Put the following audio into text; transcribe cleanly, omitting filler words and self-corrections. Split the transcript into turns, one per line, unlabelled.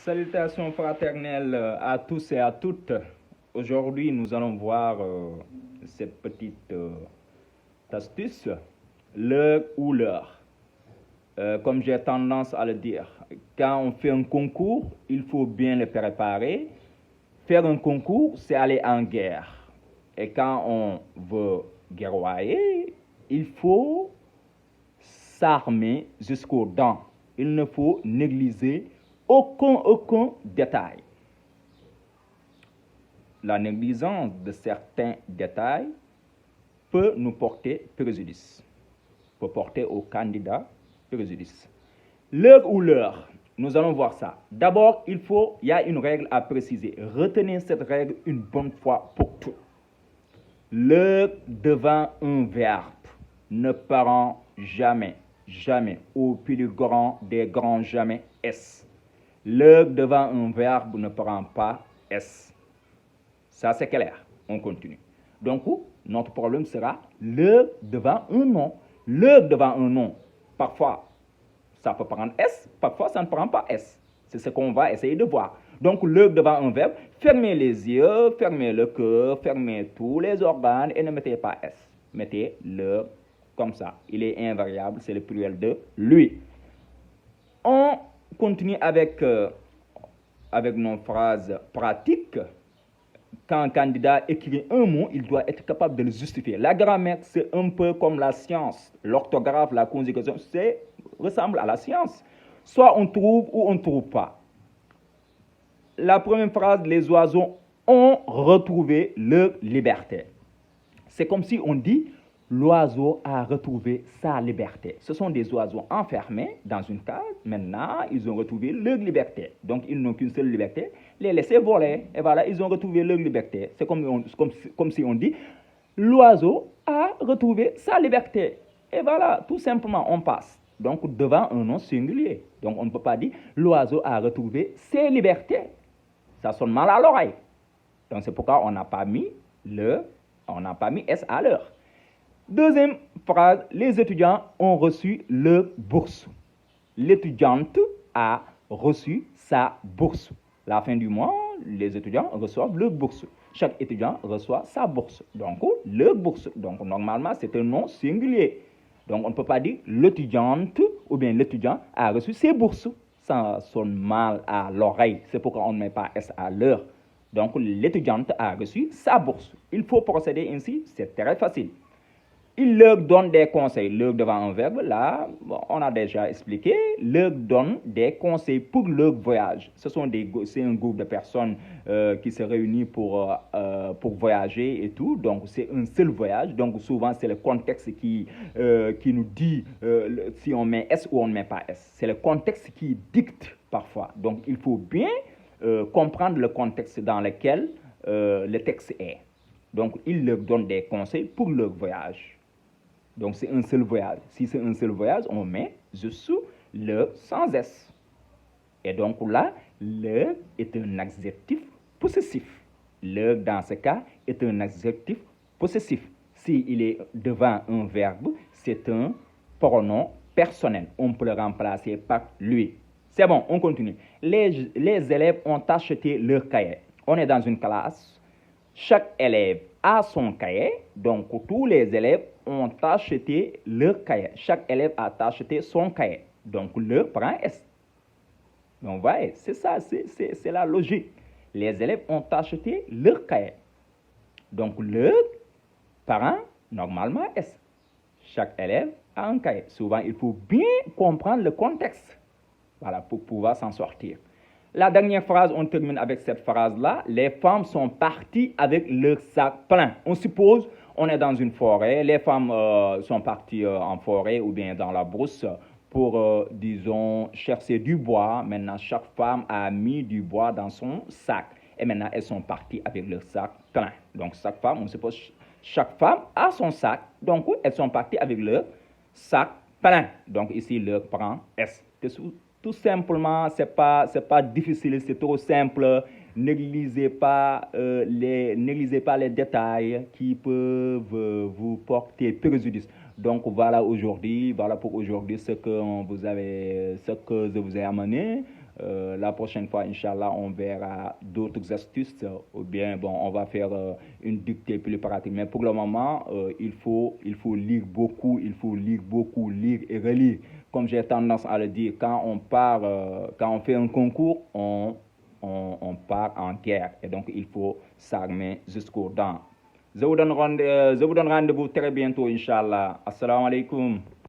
Salutations fraternelles à tous et à toutes. Aujourd'hui, nous allons voir cette petite astuce, l'heure ou l'heure. Comme j'ai tendance à le dire, quand on fait un concours, il faut bien le préparer. Faire un concours, c'est aller en guerre. Et quand on veut guerroyer, il faut s'armer jusqu'aux dents. Il ne faut négliger aucun détail. La négligence de certains détails peut nous porter préjudice, peut porter au candidat préjudice. L'heure ou l'heure, nous allons voir ça. D'abord, il y a une règle à préciser. Retenez cette règle une bonne fois pour toutes. L'heure devant un verbe ne prend jamais, au plus grand des grands jamais, S. L'heure devant un verbe ne prend pas S. Ça, c'est clair. On continue. Donc, notre problème sera l'heure devant un nom. L'heure devant un nom, parfois, ça peut prendre S, parfois, ça ne prend pas S. C'est ce qu'on va essayer de voir. Donc, l'heure devant un verbe, fermez les yeux, fermez le cœur, fermez tous les organes et ne mettez pas S. Mettez l'heure comme ça. Il est invariable, c'est le pluriel de lui. On continue avec nos phrases pratiques. Quand un candidat écrit un mot, il doit être capable de le justifier. La grammaire, c'est un peu comme la science. L'orthographe, la conjugation, ressemble à la science. Soit on trouve ou on ne trouve pas. La première phrase, les oiseaux ont retrouvé leur liberté. C'est comme si on dit, l'oiseau a retrouvé sa liberté. Ce sont des oiseaux enfermés dans une cage. Maintenant, ils ont retrouvé leur liberté. Donc, ils n'ont qu'une seule liberté, les laisser voler. Et voilà, ils ont retrouvé leur liberté. C'est comme si on dit, l'oiseau a retrouvé sa liberté. Et voilà, tout simplement, on passe. Donc, devant un nom singulier. Donc, on ne peut pas dire, l'oiseau a retrouvé ses libertés. Ça sonne mal à l'oreille. Donc, c'est pourquoi on n'a pas mis S à l'heure. Deuxième phrase, les étudiants ont reçu leur bourse. L'étudiante a reçu sa bourse. La fin du mois, les étudiants reçoivent leur bourse. Chaque étudiant reçoit sa bourse. Donc, leur bourse. Donc, normalement, c'est un nom singulier. Donc, on ne peut pas dire l'étudiante ou bien l'étudiant a reçu ses bourses. Ça sonne mal à l'oreille. C'est pourquoi on ne met pas S à l'heure. Donc, l'étudiante a reçu sa bourse. Il faut procéder ainsi, c'est très facile. Il leur donne des conseils. Leur devant un verbe, là, on a déjà expliqué. Leur donne des conseils pour leur voyage. C'est un groupe de personnes qui se réunissent pour voyager et tout. Donc, c'est un seul voyage. Donc, souvent, c'est le contexte qui nous dit si on met S ou on ne met pas S. C'est le contexte qui dicte parfois. Donc, il faut bien comprendre le contexte dans lequel le texte est. Donc, il leur donne des conseils pour leur voyage. Donc, c'est un seul voyage. Si c'est un seul voyage, on met juste le sans S. Et donc là, le est un adjectif possessif. Le, dans ce cas, est un adjectif possessif. S'il est devant un verbe, c'est un pronom personnel. On peut le remplacer par lui. C'est bon, on continue. Les élèves ont acheté leur cahier. On est dans une classe. Chaque élève a son cahier. Donc, tous les élèves ont acheté leur cahier. Chaque élève a acheté son cahier. Donc, le prend S. Donc, vous voyez, c'est ça, c'est la logique. Les élèves ont acheté leur cahier. Donc, le prend normalement S. Chaque élève a un cahier. Souvent, il faut bien comprendre le contexte. Voilà, pour pouvoir s'en sortir. La dernière phrase, on termine avec cette phrase-là. Les femmes sont parties avec leur sac plein. On suppose, on est dans une forêt, les femmes sont parties en forêt ou bien dans la brousse pour, disons, chercher du bois. Maintenant, chaque femme a mis du bois dans son sac. Et maintenant, elles sont parties avec leur sac plein. Donc, chaque femme, on suppose, chaque femme a son sac. Donc, elles sont parties avec leur sac plein. Donc, ici, le prend S. Tout simplement, c'est pas difficile, c'est trop simple. Négligez pas les détails qui peuvent vous porter préjudice. Donc voilà pour aujourd'hui ce que je vous ai amené. La prochaine fois, Inch'Allah, on verra d'autres astuces ou bien bon, on va faire une dictée plus pratique. Mais pour le moment, il faut lire beaucoup, lire et relire. Comme j'ai tendance à le dire, quand on fait un concours, on part en guerre. Et donc, il faut s'armer jusqu'aux dents. Je vous donne rendez-vous très bientôt, Inch'Allah. Assalamu alaikum.